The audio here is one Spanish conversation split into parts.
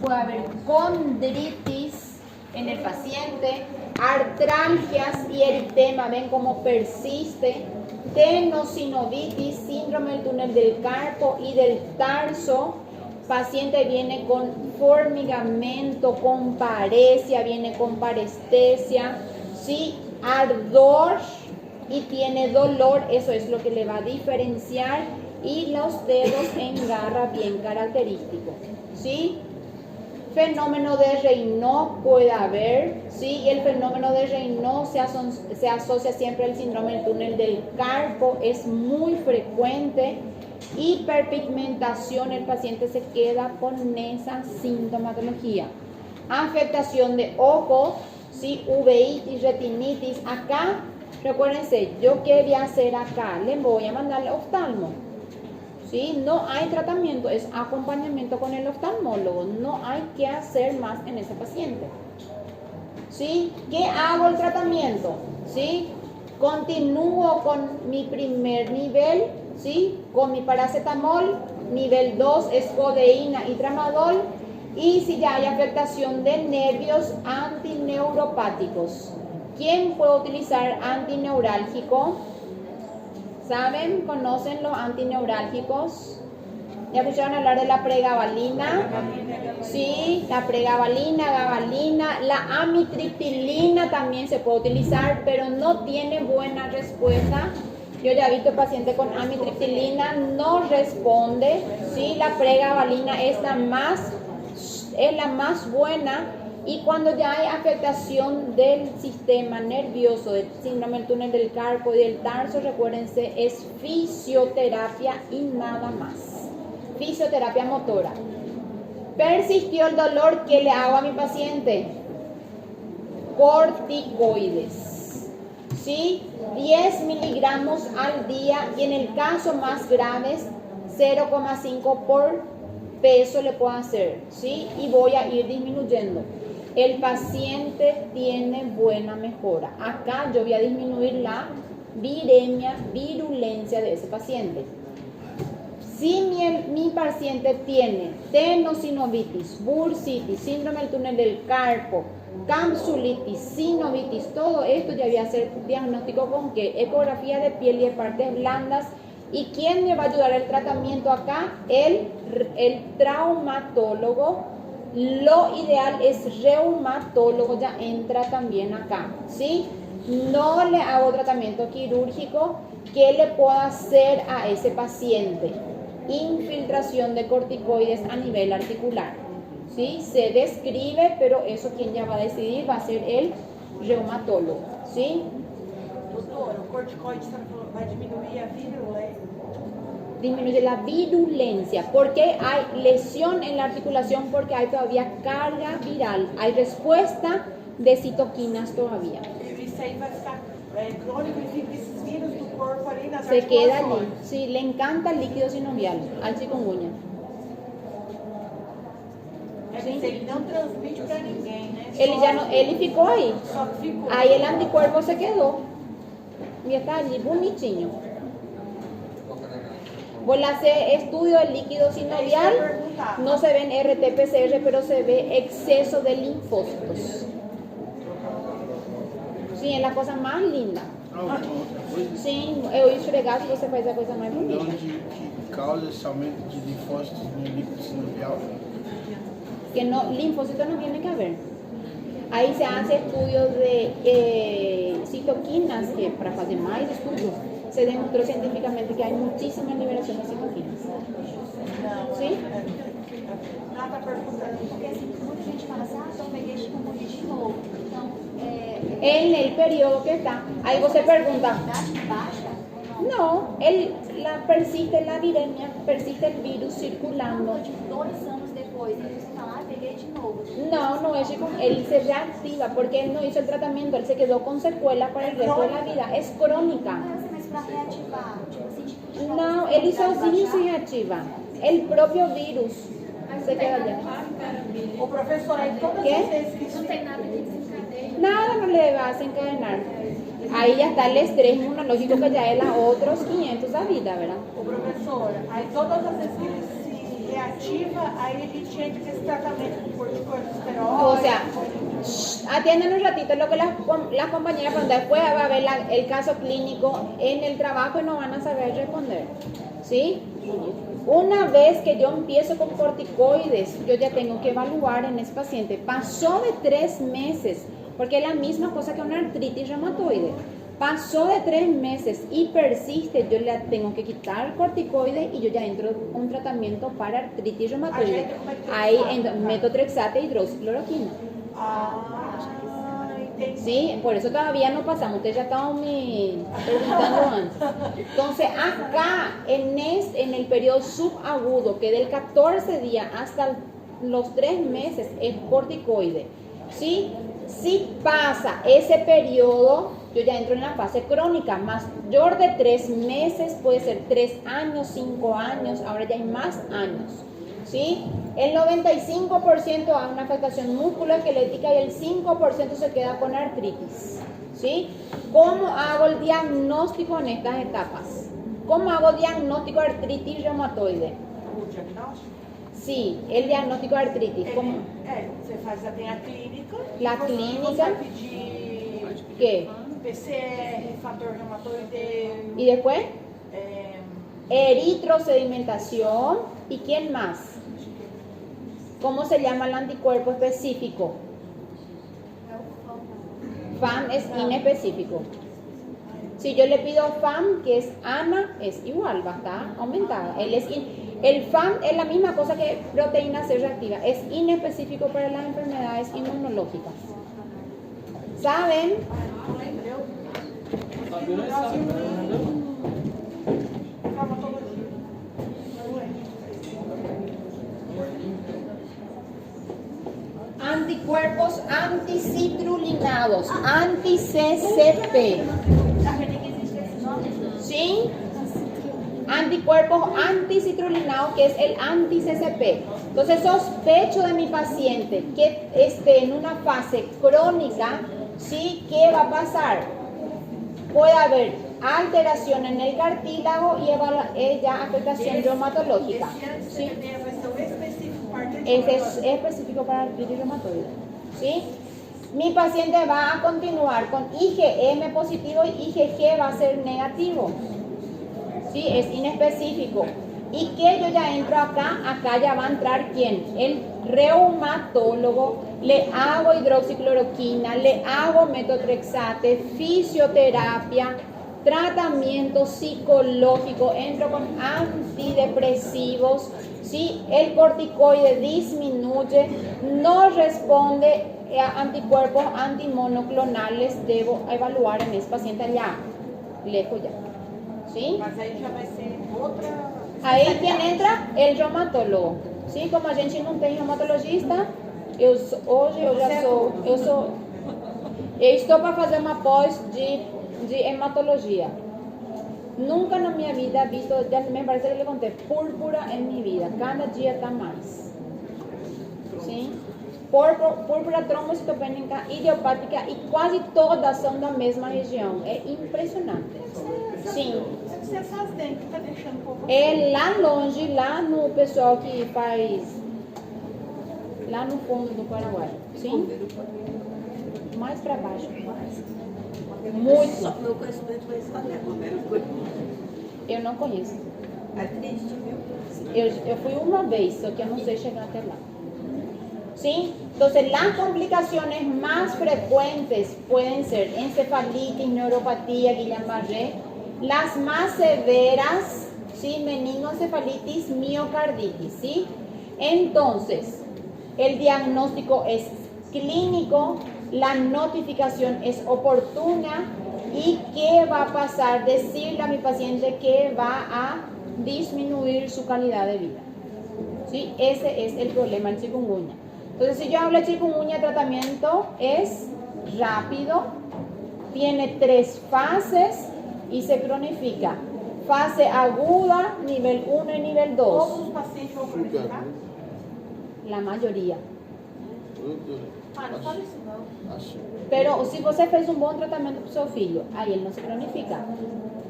puede haber condritis en el paciente, artralgias y eritema, ven cómo persiste, tenosinovitis, síndrome del túnel del carpo y del tarso. Paciente viene con formigamento, con paresia, viene con parestesia, ¿sí? Ardor y tiene dolor, eso es lo que le va a diferenciar, y los dedos en garra bien característico, ¿sí? Fenómeno de Raynaud puede haber, ¿sí? Y el fenómeno de Raynaud se asocia siempre al síndrome del túnel del carpo, es muy frecuente. Hiperpigmentación, el paciente se queda con esa sintomatología. Afectación de ojo, ¿sí? Uveitis, retinitis. Acá, recuérdense, yo qué voy a hacer acá, le voy a mandar al oftalmo, ¿sí? No hay tratamiento, es acompañamiento con el oftalmólogo, no hay que hacer más en ese paciente, ¿sí? ¿Qué hago el tratamiento? ¿Sí? Continúo con mi primer nivel, ¿sí? Con mi paracetamol, nivel 2 es codeína y tramadol, y si ya hay afectación de nervios, antineuropáticos. ¿Quién puede utilizar antineurálgico? ¿Saben? ¿Conocen los antineurálgicos? ¿Ya escucharon hablar de la pregabalina? Sí, la pregabalina, gabalina, la amitriptilina también se puede utilizar, pero no tiene buena respuesta. Yo ya he visto pacientes con amitriptilina, no responde. Sí, la pregabalina es la más buena. Y cuando ya hay afectación del sistema nervioso, del síndrome del túnel del carpo y del tarso, recuérdense, es fisioterapia y nada más. Fisioterapia motora. Persistió el dolor, ¿qué le hago a mi paciente? Corticoides, ¿sí? 10 miligramos al día, y en el caso más grave 0,5 por peso le puedo hacer, ¿sí? Y voy a ir disminuyendo. El paciente tiene buena mejora. Acá yo voy a disminuir la viremia, virulencia de ese paciente. Si mi paciente tiene tenosinovitis, bursitis, síndrome del túnel del carpo, capsulitis, sinovitis, todo esto ya voy a hacer diagnóstico con qué, ecografía de piel y de partes blandas. ¿Y quién me va a ayudar el tratamiento acá? El traumatólogo. Lo ideal es reumatólogo, ya entra también acá, ¿sí? No le hago tratamiento quirúrgico. ¿Qué le puedo hacer a ese paciente? Infiltración de corticoides a nivel articular, ¿sí? Se describe, pero eso quien ya va a decidir va a ser el reumatólogo, ¿sí? Doutor, o corticoide vai diminuir a virulência? Disminuye la virulencia. ¿Por qué hay lesión en la articulación? Porque hay todavía carga viral, hay respuesta de citoquinas todavía. Isso aí vai ficar crônico e fica esses vírus do corpo ali nas Se queda allí. articulações. Sí, le encanta el líquido sinovial al chikungunya. É que ele não transmite para ninguém, né? Ele ficou aí. Só que ficou. Ahí el anticuerpo se quedó. Y está allí, bonitinho. Vos le haces estudio del líquido sinovial, no se ven RT-PCR, pero se ve exceso de linfocitos. Sí, es la cosa más linda. Outra coisa, Sim, eu esfregar se você faz a coisa mais bonita. onde que causa esse aumento de linfócitos no líquido sinovial? Que no, linfocitos no tiene que haber. Ahí se hace estudios de citoquinas, que para hacer más estudios se demostró científicamente que hay muchísima liberación de citoquinas. ¿Sí? Ela está perguntando. Porque assim, muita gente fala assim, então peguei chikungunya de novo. Então, En el periodo que está, ahí vos se pregunta, imunidade baixa ou não? no, persiste la viremia, persiste el virus circulando. Tipo, 2 anos depois, aí você fala, peguei de novo. No es él se reactiva porque él no hizo el tratamiento, él se quedó con secuelas para el resto de la vida, es crónica. Mas pra reativar, tipo assim, tipo, No, él sozinho se reactiva, el propio virus se queda allá. O professor, aí todas Quê? as vezes que não tem nada que desencadeie. Nada no le va a desencadenar. Ahí ya está el estrés inmunológico que ya es a otros 500 a vida, ¿verdad? o professor, aí todas as vezes que ele se reativa, aí a gente entra nesse tratamento com corticosteroide. O sea, atiendan un ratito lo que las compañeras preguntan. Después va a ver el caso clínico en el trabajo y no van a saber responder. ¿Sí? Una vez que yo empiezo con corticoides, yo ya tengo que evaluar en ese paciente. Pasó de 3 meses, porque es la misma cosa que una artritis reumatoide. Pasó de 3 meses y persiste, yo le tengo que quitar corticoides y yo ya entro en un tratamiento para artritis reumatoide. Ahí metotrexate y hidroxicloroquina. Entendi. Sí, por eso todavía no pasamos. Ustedes ya estaban me preguntando antes. Entonces, acá en el periodo subagudo, que del 14 días hasta los 3 meses es corticoide. ¿Sí? Si pasa ese periodo, yo ya entro en la fase crónica. Mayor de 3 meses, puede ser 3 años, 5 años, ahora ya hay más años. ¿Sí? El 95% da una afectación musculoesquelética y el 5% se queda con artritis. ¿Sí? ¿Cómo hago el diagnóstico en estas etapas? ¿Cómo hago diagnóstico de artritis reumatoide? O diagnóstico? Sí, el diagnóstico de artritis. ¿Cómo? Você tem a clínica. La Você clínica. vai pedir ¿Qué? PCR, fator reumatoide. ¿Y después? É, Eritrosedimentación. ¿Y quién más? ¿Cómo se llama el anticuerpo específico? FAM es inespecífico. Si yo le pido FAM, que es ANA, es igual, va a estar aumentada. El FAM es la misma cosa que proteína C reactiva, es inespecífico para las enfermedades inmunológicas. ¿Saben? Anticuerpos anticitrulinados, anti-CCP. ¿Sí? Anticuerpos anticitrulinados, que es el anti-CCP. Entonces sospecho de mi paciente que esté en una fase crónica, ¿sí? ¿Qué va a pasar? Puede haber alteración en el cartílago y ya afectación reumatológica. ¿Sí? Ese es específico para artritis reumatoide. ¿Sí? Mi paciente va a continuar con IgM positivo y IgG va a ser negativo. ¿Sí? Es inespecífico. ¿Y que yo ya entro acá? Acá ya va a entrar ¿quién? El reumatólogo. Le hago hidroxicloroquina, le hago metotrexate, fisioterapia, tratamiento psicológico, entro con antidepresivos. Si el corticoide disminuye, no responde a anticuerpos antimonoclonales, debo evaluar en ese paciente allá, lejos ya. ¿Sí? Mas aí já vai ser outra. Ahí quien entra, el reumatólogo. ¿Sí? Como a gente não tem reumatologista, eu estou para fazer uma pós de hematologia. Nunca en mi vida he visto, ya me parece que le conté, púrpura en mi vida. Cada día está más. ¿Sí? Púrpura trombocitopénica, idiopática y casi todas son da mesma região. É impressionante. Sim. Você faz dentro, tá deixando por você. É lá longe, lá no pessoal que faz. Lá no fundo do Paraguai. Sim? Mais para baixo. Muito. Meu conhecimento foi só da primeira coisa. Eu não conheço. É triste, viu? Eu fui una vez, só que eu não sei chegar até lá. ¿Sí? Entonces, las complicaciones más frecuentes pueden ser encefalitis, neuropatía, Guillain-Barré. Las más severas, ¿sí? Meningoencefalitis, miocarditis, ¿sí? Entonces, el diagnóstico es clínico, la notificación es oportuna y ¿qué va a pasar? Decirle a mi paciente que va a disminuir su calidad de vida. ¿Sí? Ese es el problema del chikungunya. Entonces, si yo hablo de chikungunya, el tratamiento es rápido, tiene 3 fases y se cronifica. Fase aguda, nivel 1 y nivel 2. Todos os pacientes vão cronificar? La mayoría. Ah, não fala isso não. Acho. Pero si você fez un buen tratamiento para su hijo, ahí él no se cronifica.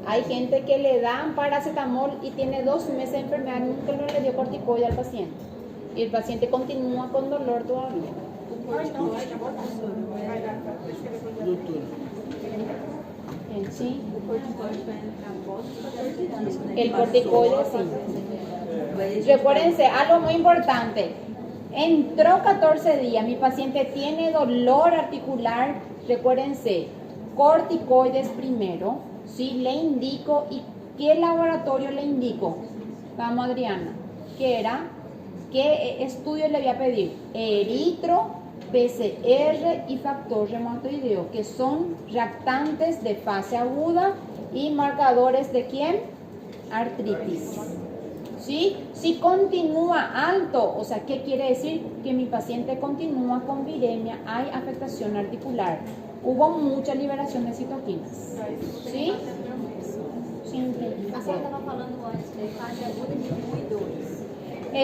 Hay gente que le dan paracetamol y tiene 2 meses de enfermedad y nunca no le dio corticoide al paciente. Y el paciente continúa con dolor todavía. Doutora, Bien, ¿sí? O corticoide vai entrar após os 14 dias, né? El corticoide sí. Recuérdense, algo muy importante. Entró 14 días, mi paciente tiene dolor articular. Recuérdense, corticoides primero. ¿Sí? Le indico. ¿Y qué laboratorio le indico? Vamos, Adriana. ¿Qué era? ¿Qué estudio le voy a pedir? Eritro, PCR y factor reumatoideo, que son reactantes de fase aguda y marcadores de ¿quién? Artritis. ¿Sí? Si continúa alto, o sea, ¿qué quiere decir? Que mi paciente continúa con viremia, hay afectación articular. Hubo mucha liberación de citoquinas. ¿Sí? Sim, A senhora estava falando antes de fase aguda de 1 e 2.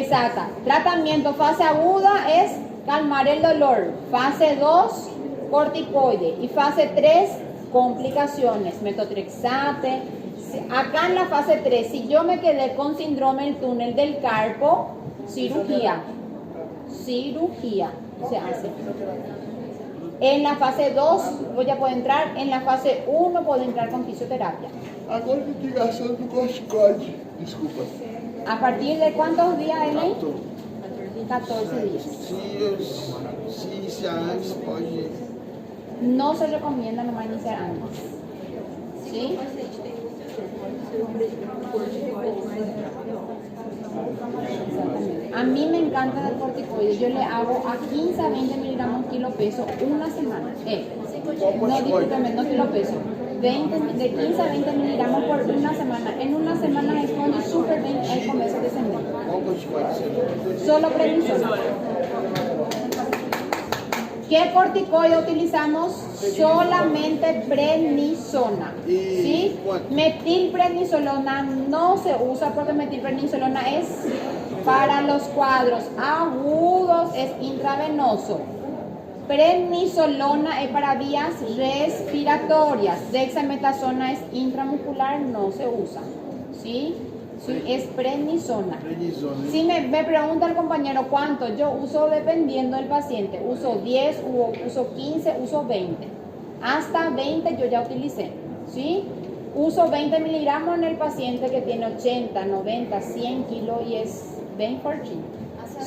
exacto. Tratamiento fase aguda es calmar el dolor. Fase 2, corticoide. Y fase 3, complicaciones. Metotrexate. Acá en la fase 3, si yo me quedé con síndrome del túnel del carpo, cirugía. Cirugía se hace. En la fase 2 voy a poder entrar, en la fase 1 puedo entrar con fisioterapia. agora mitigação do corticoide. Desculpa. ¿A partir de cuántos días, Elaine? 14 días. Se iniciar antes, pode. No se recomienda nomás iniciar antes. ¿Sí? O paciente tem muita corticoide mais Exactamente. A mí me encanta el corticoide. Yo le hago a 15 a 20 miligramos kilo peso una semana. No, discúlpeme, no kilo peso. De 15 a 20 miligramos por una semana. En una semana responde súper bien el comienzo de semana. Qual corticoide seria? Solo prednisona. ¿Qué corticoide utilizamos? Solamente prednisona. ¿Sí? Metilprednisolona no se usa porque metilprednisolona es para los cuadros agudos, es intravenoso. Prednisolona es para vías respiratorias. Dexametasona es intramuscular, no se usa. ¿Sí? Sí, es prednisona. Prednisona. Si me pregunta el compañero cuánto, yo uso dependiendo del paciente. Uso 10, uso 15, uso 20. Hasta 20 yo ya utilicé. ¿Sí? Uso 20 miligramos en el paciente que tiene 80, 90, 100 kilos y es 20 por chin.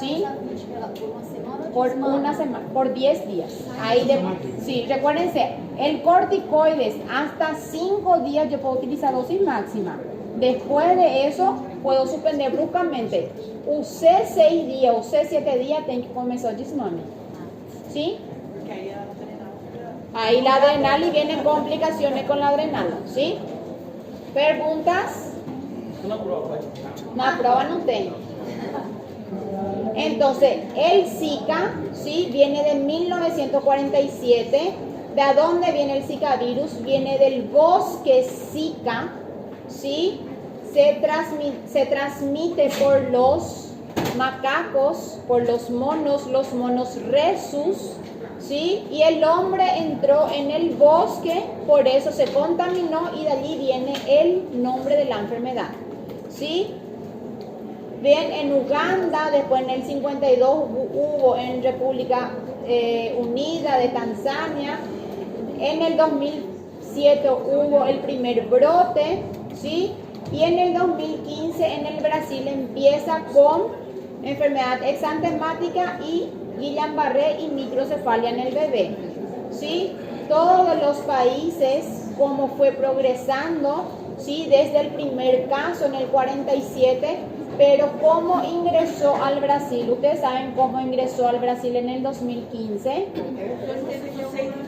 ¿Sí? Por una semana, por 10 días. Ahí sí, recuérdense, el corticoides hasta 5 días yo puedo utilizar dosis máxima. Después de eso puedo suspender bruscamente. Usé 6 días, usé 7 días, tengo que comenzar gismami. ¿Sí? Porque aí a adrenal. Ahí la adrenal y vienen complicaciones con la adrenal. ¿Sí? ¿Preguntas? Na prueba no tengo. Entonces, el Zika, ¿sí? Viene de 1947. ¿De dónde viene el Zika virus? Viene del bosque Zika, ¿sí? Se transmite por los macacos, por los monos rhesus, ¿sí? Y el hombre entró en el bosque, por eso se contaminó y de allí viene el nombre de la enfermedad, ¿sí? Bien, en Uganda, después en el 52 hubo en República Unida de Tanzania, en el 2007 hubo el primer brote, ¿sí? Y en el 2015 en el Brasil empieza con enfermedad exantemática y Guillain-Barré y microcefalia en el bebé, ¿sí? Todos los países, como fue progresando, ¿sí? Desde el primer caso en el 47, pero cómo ingresó al Brasil. Ustedes saben cómo ingresó al Brasil en el 2015.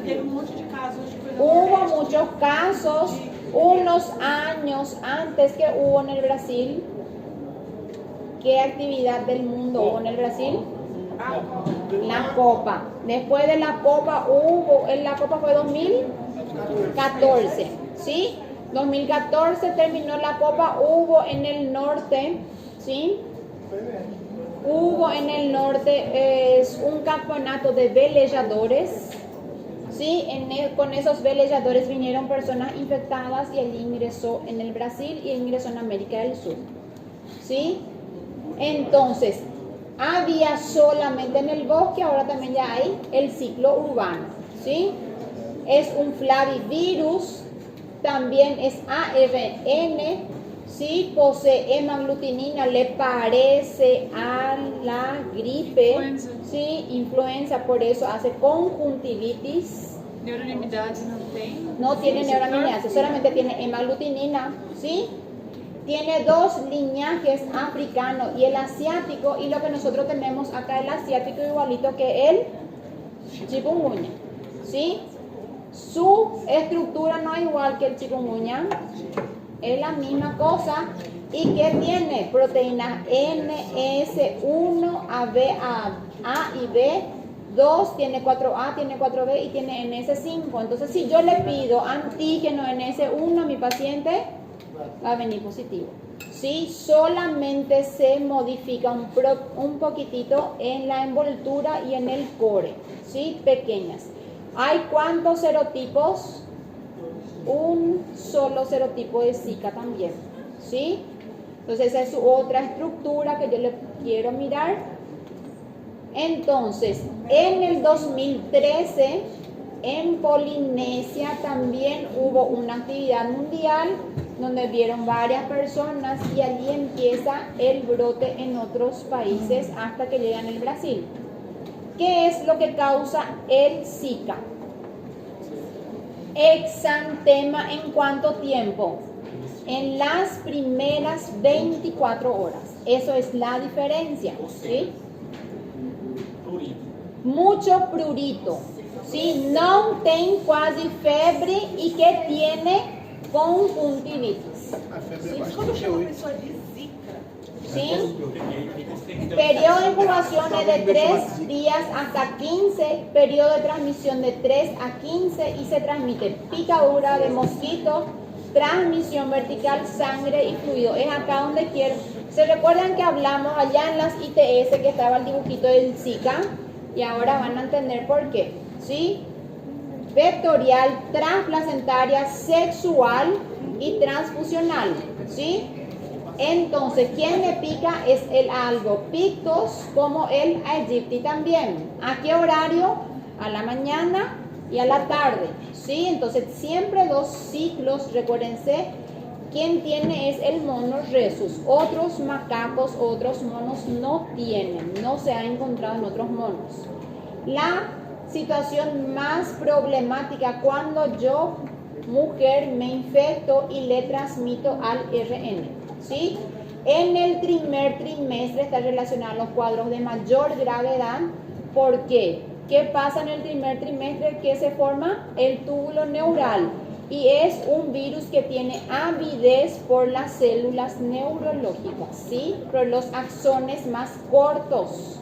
Teve monte de casos. Hubo muchos casos unos años antes que hubo en el Brasil. ¿Qué actividad del mundo hubo en el Brasil? La Copa. Después de la Copa la Copa fue 2014, ¿sí? 2014 terminó la Copa, hubo en el norte, ¿sí? Hubo en el norte un campeonato de velejadores, ¿sí? Con esos velelladores vinieron personas infectadas y allí ingresó en el Brasil y ingresó en América del Sur, ¿sí? Entonces, había solamente en el bosque, ahora también ya hay el ciclo urbano, ¿sí? Es un flavivirus, también es ARN, ¿sí? Posee hemaglutinina, le parece a la gripe, ¿sí? Influenza, por eso hace conjuntivitis. Neuronimidade não tem? No tiene neuroaminoácidos, solamente tiene hemaglutinina, ¿sí? Tiene dos linajes, africano y el asiático, y lo que nosotros tenemos acá, el asiático igualito que el chikungunya, ¿sí? Su estructura no es igual que el chikungunya, es la misma cosa, y que tiene proteínas NS1, A y B2, tiene 4A, tiene 4B y tiene NS5. Entonces, si yo le pido antígeno NS1 a mi paciente, va a venir positivo. ¿Sí? Solamente se modifica un poquitito en la envoltura y en el core, ¿sí? Pequeñas. ¿Hay cuántos serotipos? Un solo serotipo de Zika también, ¿sí? Entonces esa es su otra estructura que yo le quiero mirar. Entonces, en el 2013, en Polinesia también hubo una actividad mundial donde vieron varias personas y allí empieza el brote en otros países hasta que llegan al Brasil. ¿Qué es lo que causa el Zika? Exantema, ¿en cuánto tiempo? En las primeras 24 horas. Eso es la diferencia, ¿sí? Mucho prurito, ¿sí? No tem quase febre y que tiene conjuntivitis. A febre é Quando chama uma bastante. pessoa de Zika, ¿Sí? Periodo de incubación es de 3 días hasta 15, periodo de transmisión de 3 a 15 y se transmite picadura de mosquito, transmisión vertical, sangre y fluido. Es acá donde quiero. ¿Se recuerdan que hablamos allá en las ITS que estaba el dibujito del Zika? Y ahora van a entender por qué, ¿sí? Vectorial, transplacentaria, sexual y transfusional, ¿sí? Entonces, ¿quién le pica? Es el albopictus, como el aegypti también. ¿A qué horario? A la mañana y a la tarde, ¿sí? Entonces, siempre dos ciclos, recuérdense, quien tiene es el mono rhesus. Otros macacos, otros monos no tienen, no se ha encontrado en otros monos. La situación más problemática cuando yo, mujer, me infecto y le transmito al RN, ¿sí? En el primer trimestre está relacionado a los cuadros de mayor gravedad. ¿Por qué? ¿Qué pasa en el primer trimestre? ¿Qué se forma? El túbulo neural. Y es un virus que tiene avidez por las células neurológicas, ¿sí? Por los axones más cortos.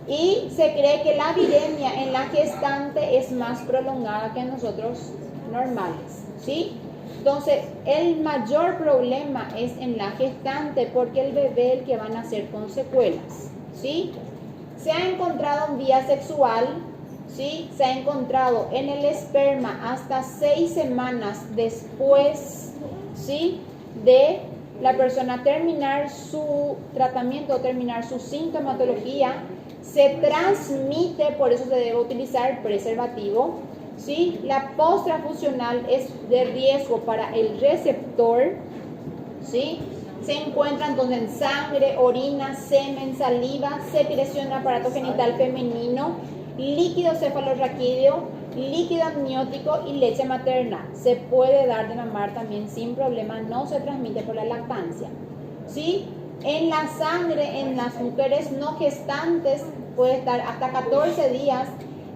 Y se cree que la viremia en la gestante es más prolongada que en nosotros normales, ¿sí? Entonces, el mayor problema es en la gestante porque el bebé es el que va a nacer con secuelas, ¿sí? Se ha encontrado en vía sexual, ¿sí? Se ha encontrado en el esperma hasta 6 semanas después, ¿sí? De la persona terminar su tratamiento o terminar su sintomatología. Se transmite, por eso se debe utilizar preservativo, ¿sí? La post-transfusional es de riesgo para el receptor, ¿sí? Se encuentra entonces en sangre, orina, semen, saliva, secreción en aparato genital femenino, líquido cefalorraquídeo, líquido amniótico y leche materna. Se puede dar de mamar también sin problema, no se transmite por la lactancia, ¿sí? En la sangre, en las mujeres no gestantes, puede estar hasta 14 días.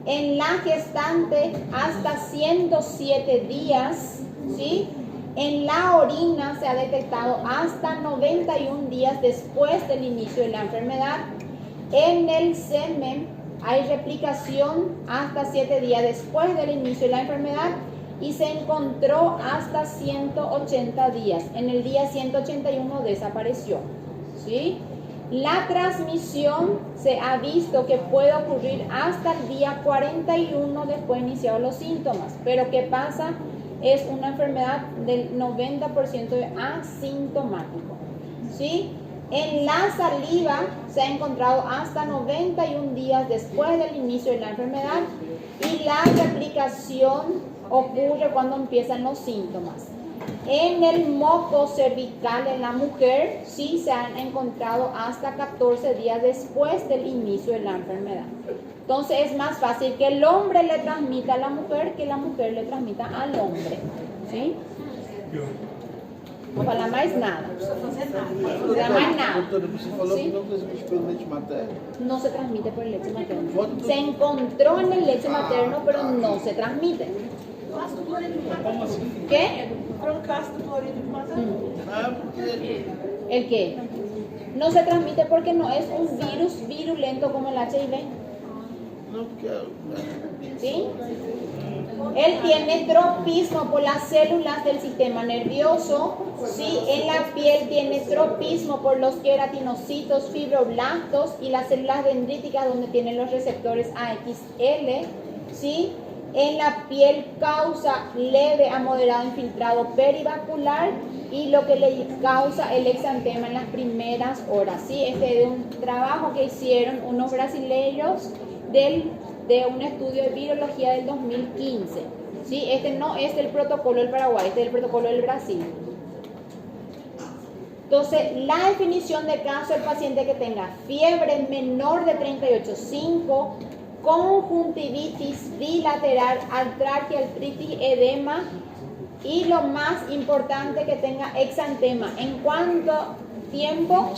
En la gestante, hasta 107 días, ¿sí? En la orina se ha detectado hasta 91 días después del inicio de la enfermedad. En el semen hay replicación hasta 7 días después del inicio de la enfermedad y se encontró hasta 180 días. En el día 181 desapareció, ¿sí? La transmisión se ha visto que puede ocurrir hasta el día 41 después de iniciados los síntomas. Pero ¿qué pasa? Es una enfermedad del 90% de asintomático. ¿Sí? En la saliva se ha encontrado hasta 91 días después del inicio de la enfermedad y la replicación ocurre cuando empiezan los síntomas. En el moco cervical en la mujer sí se han encontrado hasta 14 días después del inicio de la enfermedad. Entonces es más fácil que el hombre le transmita a la mujer que la mujer le transmita al hombre. ¿Sí? No fala mais nada. Não dá mais nada. Doutora, você falou Sim. que não transmite pelo leite materno. No se transmite por el leche materno. Se encontró en el leche materno, pero no se transmite. Ácido clorídrico materno. ¿Qué? Ácido clorídrico materno. Ah, porque ¿El qué? No se transmite porque no es un virus virulento como el HIV. não, porque ¿Sí? Él tiene tropismo por las células del sistema nervioso. ¿Sí? En la piel tiene tropismo por los queratinocitos, fibroblastos y las células dendríticas donde tienen los receptores AXL. ¿Sí? En la piel causa leve a moderado infiltrado perivascular y lo que le causa el exantema en las primeras horas. ¿Sí? Este es un trabajo que hicieron unos brasileños de un estudio de virología del 2015. ¿Sí? Este no es el protocolo del Paraguay, este es el protocolo del Brasil. Entonces, la definición de caso del paciente que tenga fiebre menor de 38,5, conjuntivitis bilateral, artralgia, artritis, edema y lo más importante que tenga exantema. ¿En cuánto tiempo?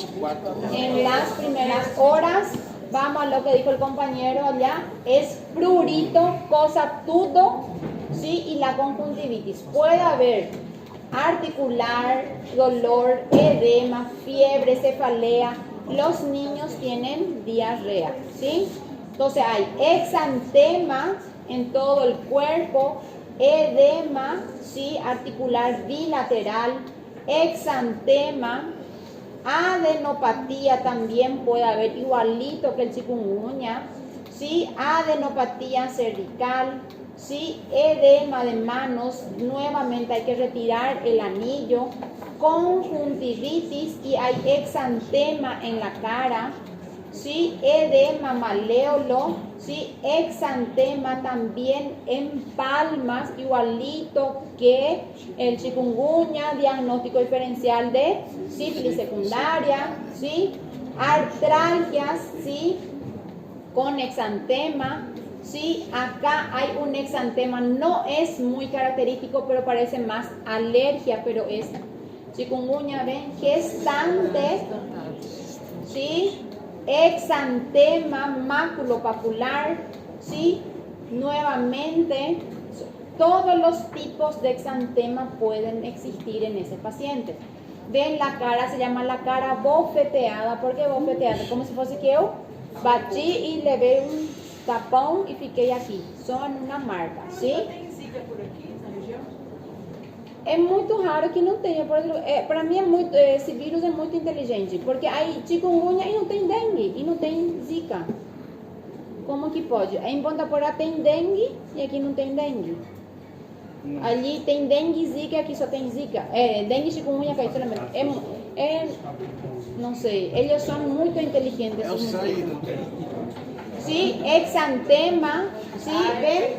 En las primeras horas. Vamos a lo que dijo el compañero allá, es prurito, cosa tuto, ¿sí? Y la conjuntivitis. Puede haber articular, dolor, edema, fiebre, cefalea. Los niños tienen diarrea, ¿sí? Entonces hay exantema en todo el cuerpo, edema, ¿sí? Articular bilateral, exantema. Adenopatía también puede haber, igualito que el chikungunya, ¿sí? Adenopatía cervical, ¿sí? Edema de manos, nuevamente hay que retirar el anillo, conjuntivitis y hay exantema en la cara, ¿sí? Edema maléolo, ¿sí? Exantema también en palmas, igualito que el chikungunya, diagnóstico diferencial de sífilis secundaria, ¿sí? Artralgias, ¿sí? Con exantema, ¿sí? Acá hay un exantema, no es muy característico, pero parece más alergia, pero es chikungunya, ¿ven? Gestante, ¿sí? Exantema maculopapular, ¿sí? Nuevamente, todos los tipos de exantema pueden existir en ese paciente. Ven, la cara se llama la cara bofeteada. ¿Por qué bofeteada? Como si fuese que yo batí y le ve un tapón y fiquei aquí. Son una marca, ¿sí? Tem zika por aqui, na região? É muito raro que não tenha. Para mim, esse vírus é muito inteligente, porque aí chikungunya e não tem dengue, e não tem zika. Como que pode? Aí em Ponta Porã tem dengue e aqui não tem dengue. Ali tem dengue e zika e aqui só tem zika. Dengue e chikungunya aqui solamente. Não sei, eles são muito inteligentes. é o sangue, doutora. Sim, exantema, sim, vê?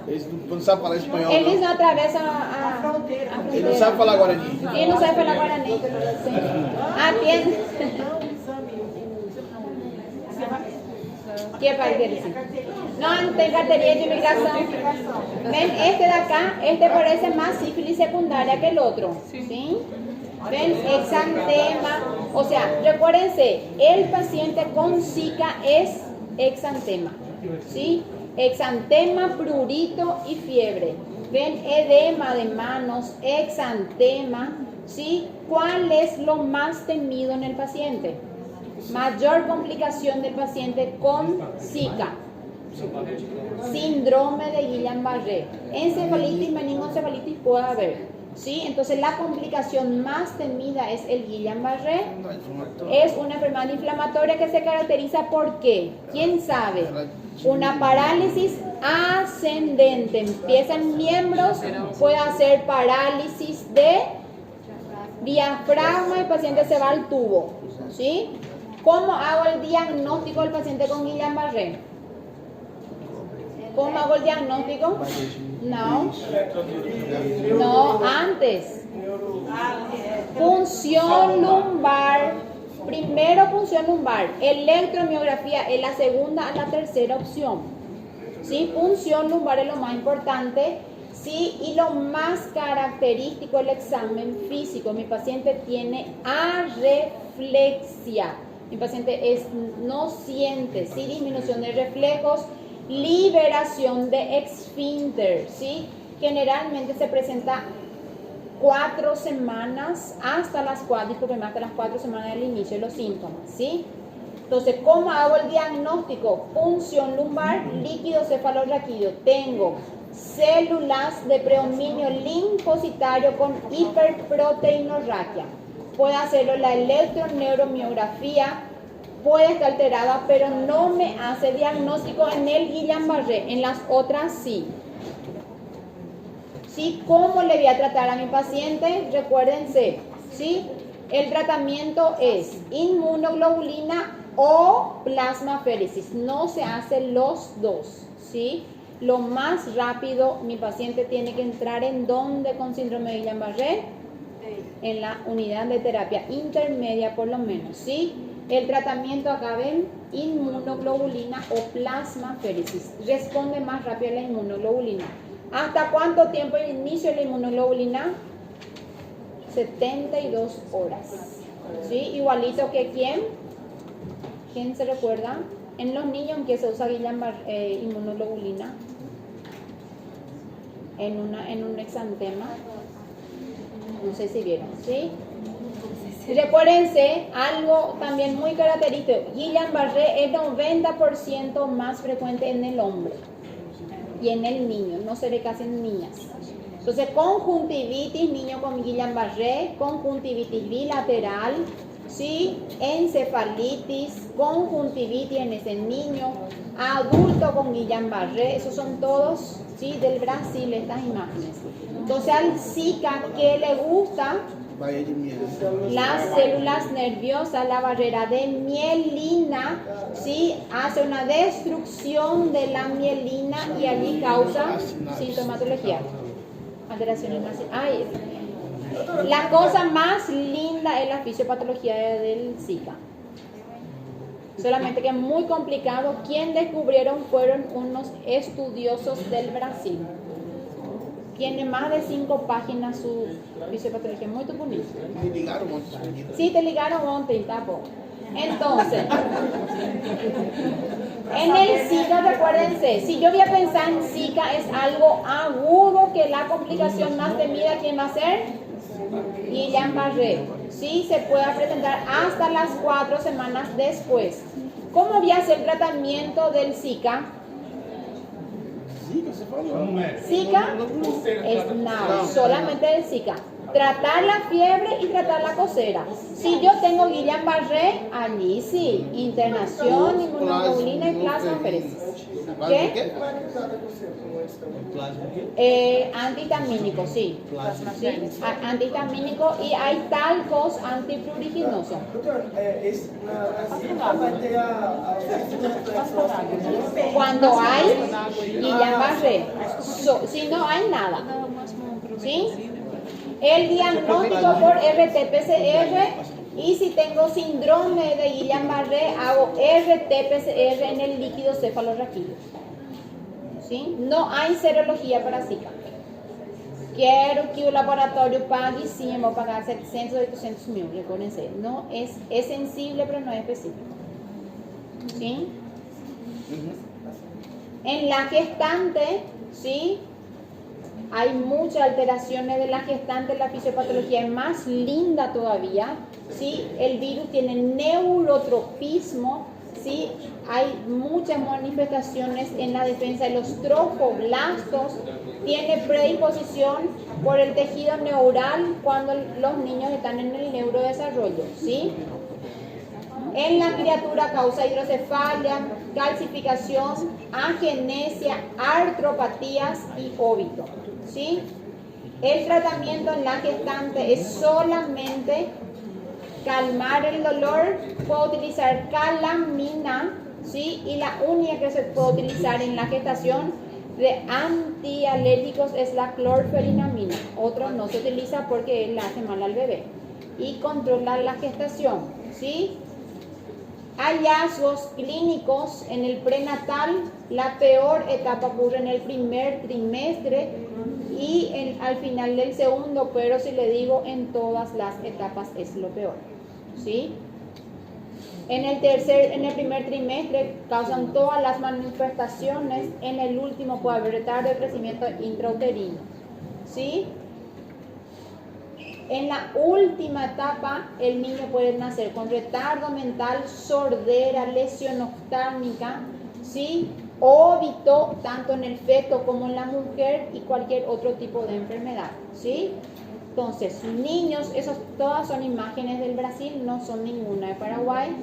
Eles não sabem falar espanhol. Eles Não. não atravessam a fronteira. Eles não sabem falar guarani. E não sabe falar guarani. Sim. Atiende. Não, o exame. Você vai. Que vai querer decir? Carteirinha. No tem cartilla de inmigración. Ven, este de acá, este parece más sífilis secundaria que el otro. ¿Sí? Ven, exantema. O sea, recuérdense, el paciente con Zika es exantema. ¿Sí? Exantema, prurito y fiebre. Ven, edema de manos, exantema. ¿Sí? ¿Cuál es lo más temido en el paciente? Mayor complicación del paciente con Zika. Síndrome de Guillain-Barré. Encefalitis, meningoencefalitis puede haber. ¿sí? Entonces la complicación más temida es el Guillain-Barré. Es una enfermedad inflamatoria que se caracteriza por ¿qué? ¿Quién sabe? Una parálisis ascendente. Empieza en miembros, puede hacer parálisis de diafragma, el paciente se va al tubo, ¿sí? ¿Cómo hago el diagnóstico del paciente con Guillain-Barré? ¿Cómo hago el diagnóstico? No, antes. Punción lumbar. Primero punción lumbar. Electromiografía es la segunda a la tercera opción. ¿Sí? Punción lumbar es lo más importante. ¿Sí? Y lo más característico del examen físico. Mi paciente tiene areflexia. Mi paciente no siente, ¿sí? Disminución de reflejos, liberación de esfínter, ¿sí? Generalmente se presenta 4 semanas hasta las 4 semanas del inicio de los síntomas, ¿sí? Entonces, ¿cómo hago el diagnóstico? Punción lumbar, líquido cefalorraquídeo. Tengo células de predominio linfocitario con hiperproteinorraquia. Puede hacerlo la electroneuromiografía, puede estar alterada, pero no me hace diagnóstico en el Guillain-Barré, en las otras sí. ¿Sí? ¿Cómo le voy a tratar a mi paciente? Recuérdense, ¿sí? El tratamiento es inmunoglobulina o plasmaféresis, no se hacen los dos, ¿sí? Lo más rápido, mi paciente tiene que entrar en donde con síndrome de Guillain-Barré, en la unidad de terapia intermedia por lo menos, ¿sí? El tratamiento acá ven, inmunoglobulina o plasmaféresis. Responde más rápido a la inmunoglobulina. ¿Hasta cuánto tiempo el inicio de la inmunoglobulina? 72 horas. ¿Sí? Igualito que ¿quién? ¿Quién se recuerda? En los niños en que se usa inmunoglobulina. En un exantema. No sé si vieron, ¿sí? Recuérdense, algo también muy característico, Guillain-Barré es 90% más frecuente en el hombre y en el niño, no se ve casi en niñas. Entonces, conjuntivitis, niño con Guillain-Barré, conjuntivitis bilateral, ¿sí? Encefalitis, conjuntivitis en ese niño, adulto con Guillain-Barré, esos son todos, ¿sí? Del Brasil, estas imágenes. Entonces, al Zika, ¿qué le gusta? Las células nerviosas, la barrera de mielina, ¿sí? Hace una destrucción de la mielina y allí causa sintomatología. Alteraciones más. La cosa más linda es la fisiopatología del Zika. Solamente que es muy complicado. Quien descubrieron fueron unos estudiosos del Brasil. Tiene más de 5 páginas su fisiopatología, muy bonito. Sí, te ligaron ontem, tapo. Entonces, en el Zika, recuérdense, si yo voy a pensar en Zika, es algo agudo, que la complicación más temida, ¿quién va a ser? Guillain-Barré. Sí, se puede presentar hasta las 4 semanas después. ¿Cómo voy a hacer el tratamiento del Zika? Zika es nada, solamente el Zika. Tratar la fiebre y tratar la cosera. Si yo tengo Guillain-Barré, allí sí, internación, inmunoglobulina y plasmaféresis. ¿Qué? Antihistamínico, sí. Antihistamínico y hay talcos antipruriginosos. Cuando hay Guillain-Barré, si no hay nada, ¿sí? El diagnóstico por RT-PCR, y si tengo síndrome de Guillain-Barré, hago RT-PCR en el líquido cefalorraquídeo. ¿Sí? No hay serología para Zika. Quero que o laboratório pague sim, vou pagar 700 ou 800 mil, recuérdense. No es sensible, pero no es específico. ¿Sí? En la gestante, ¿sí? Hay muchas alteraciones de la gestante, la fisiopatología es más linda todavía, ¿sí? El virus tiene neurotropismo, ¿sí? Hay muchas manifestaciones en la defensa de los trofoblastos, tiene predisposición por el tejido neural cuando los niños están en el neurodesarrollo, ¿sí? En la criatura causa hidrocefalia, calcificación, agenesia, artropatías y óbito, ¿sí? El tratamiento en la gestante es solamente calmar el dolor, puedo utilizar calamina, ¿sí? Y la única que se puede utilizar en la gestación de antialérgicos es la clorferinamina. Otro no se utiliza porque le hace mal al bebé. Y controlar la gestación, ¿sí? Hallazgos clínicos en el prenatal, la peor etapa ocurre en el primer trimestre y al final del segundo, pero si le digo en todas las etapas es lo peor, ¿sí? En el primer trimestre causan todas las manifestaciones, en el último puede haber retardo de crecimiento intrauterino, ¿sí? En la última etapa, el niño puede nacer con retardo mental, sordera, lesión oftálmica, ¿sí? Óbito, tanto en el feto como en la mujer y cualquier otro tipo de enfermedad, ¿sí? Entonces, niños, todas son imágenes del Brasil, no son ninguna de Paraguay,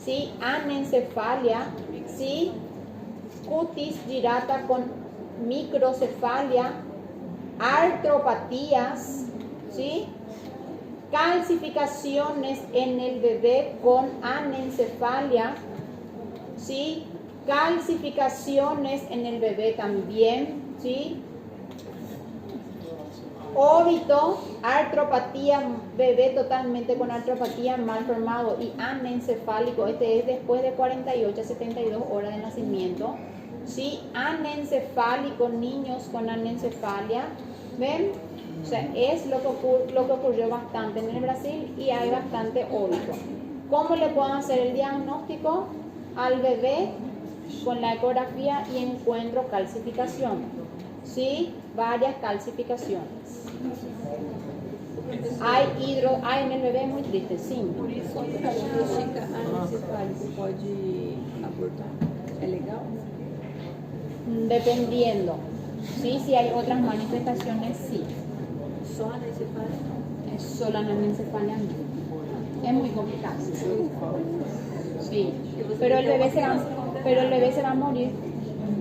¿sí? Anencefalia, ¿sí? Cutis girata con microcefalia, artropatías, ¿sí? Calcificaciones en el bebé con anencefalia, ¿sí? Calcificaciones en el bebé también, ¿sí? Óbito, artropatía, bebé totalmente con artropatía mal formado y anencefálico, este es después de 48 a 72 horas de nacimiento, ¿sí? Anencefálico, niños con anencefalia, ¿ven? O sea, es lo que ocurrió bastante en el Brasil y hay bastante óbito. ¿Cómo le puedo hacer el diagnóstico al bebé? Con la ecografía y encuentro calcificación, ¿sí? Varias calcificaciones. Hay en el bebé muy triste, sí. Por isso, quando a diagnostica anencefálico pode abortar. É legal? Dependiendo, ¿sí? Si hay otras manifestaciones, sí. Só anencefálico? Es solo anencefalia, no. Es muy complicado. Sí, pero el bebé se va a morir.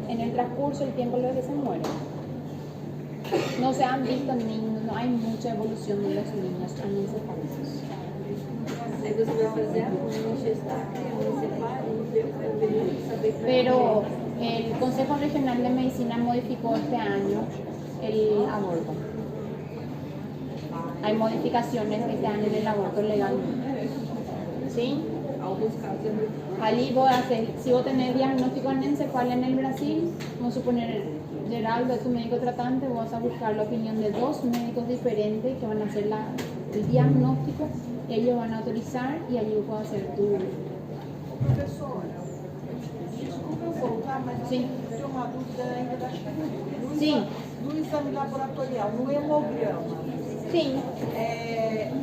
En el transcurso del tiempo el bebé se muere. No se han visto niños, no hay mucha evolución de los niños anencefálicos. Aí você vai fazer a gestante anencefálico e ver o período, saber que Pero el Consejo Regional de Medicina modificó este año el aborto. Hay modificaciones este año en el aborto legal. ¿Sí? alguns casos é muito. Allí vos haces, si vos tenés diagnóstico de encefalia en el Brasil, vamos a suponer, Geraldo es tu médico tratante, vos vas a buscar la opinión de 2 médicos diferentes que van a hacer el diagnóstico, y ellos van a autorizar y allí vos puedes hacer tu... Professora, desculpa eu voltar, mas eu Sim. tenho uma dúvida ainda da Chico. Sim. No exame laboratorial, no hemograma, Sí,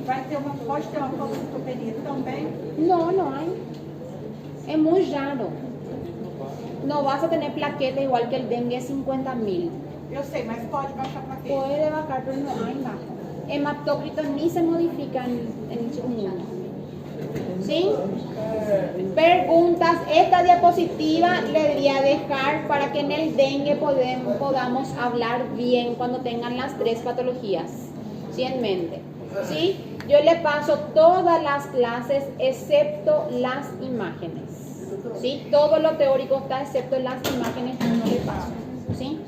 pode ter uma calcitopenia também? no hay. Es muy raro. No vas a tener plaquetas igual que el dengue 50.000. Eu sei, mas pode baixar para quê? Puede bajar, pero no hay bajo. Hematócrito ni se modifica en el chikungunya. ¿Sí? Preguntas. Esta diapositiva le debería dejar para que en el dengue podamos hablar bien cuando tengan las 3 patologías. ¿Sí? En mente. ¿Sí? Yo le paso todas las clases excepto las imágenes. ¿Sí? Todo lo teórico está excepto las imágenes, no le paso. ¿Sí?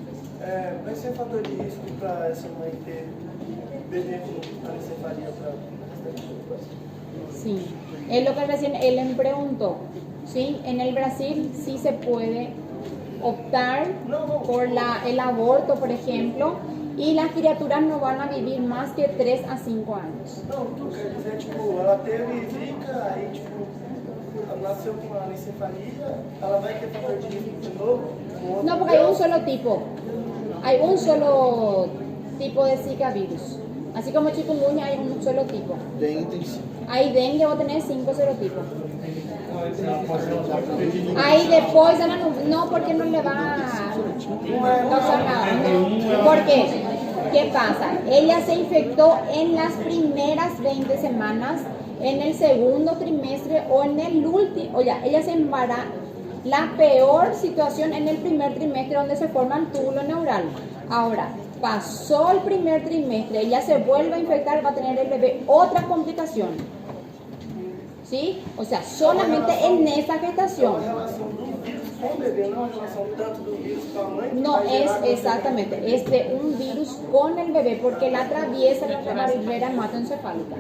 Vai ser fator de risco para essa mãe ter bebê com anencefalia para Sí, es lo que recién él me preguntó. ¿Sí? En el Brasil sí se puede optar por el aborto, por ejemplo, y las criaturas no van a vivir más que 3 a 5 años. Não, tu quer dizer, tipo, ela teve zika, aí, tipo, ela nasceu com uma anencefalia, ela vai ter fator de risco de novo? No, porque hay un solo tipo. Hay un solo tipo de Zika virus. Así como chikungunya hay un solo tipo. Dengue tem 5. Hay dengue va a tener 5 serotipos. Ahí después no, porque no le va a causar nada. ¿Por qué? ¿Qué pasa? Ella se infectó en las primeras 20 semanas, en el segundo trimestre o en el último, ella se embaraza. La peor situación en el primer trimestre donde se forma el túbulo neural. Ahora, pasó el primer trimestre, ella se vuelve a infectar, va a tener el bebé otra complicación. ¿Sí? O sea, solamente en esa gestación. No es exactamente, es de un virus con el bebé porque la atraviesa la barrera hematoencefálica.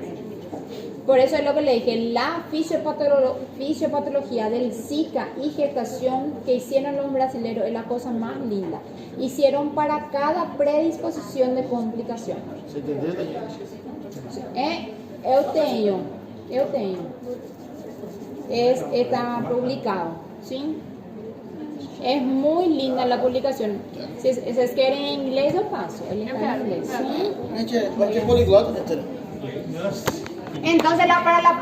Por eso es lo que le dije, la fisiopatología del Zika y gestación que hicieron los brasileños es la cosa más linda. Hicieron para cada predisposición de complicación. Você entendeu, gente? Eu tenho. Está publicado, ¿sí? Es muy linda la publicación. Si ustedes quieren en inglés, yo paso. Él está en inglés, ¿sí? A gente é poliglota, né, Tânia? Entonces, para la próxima.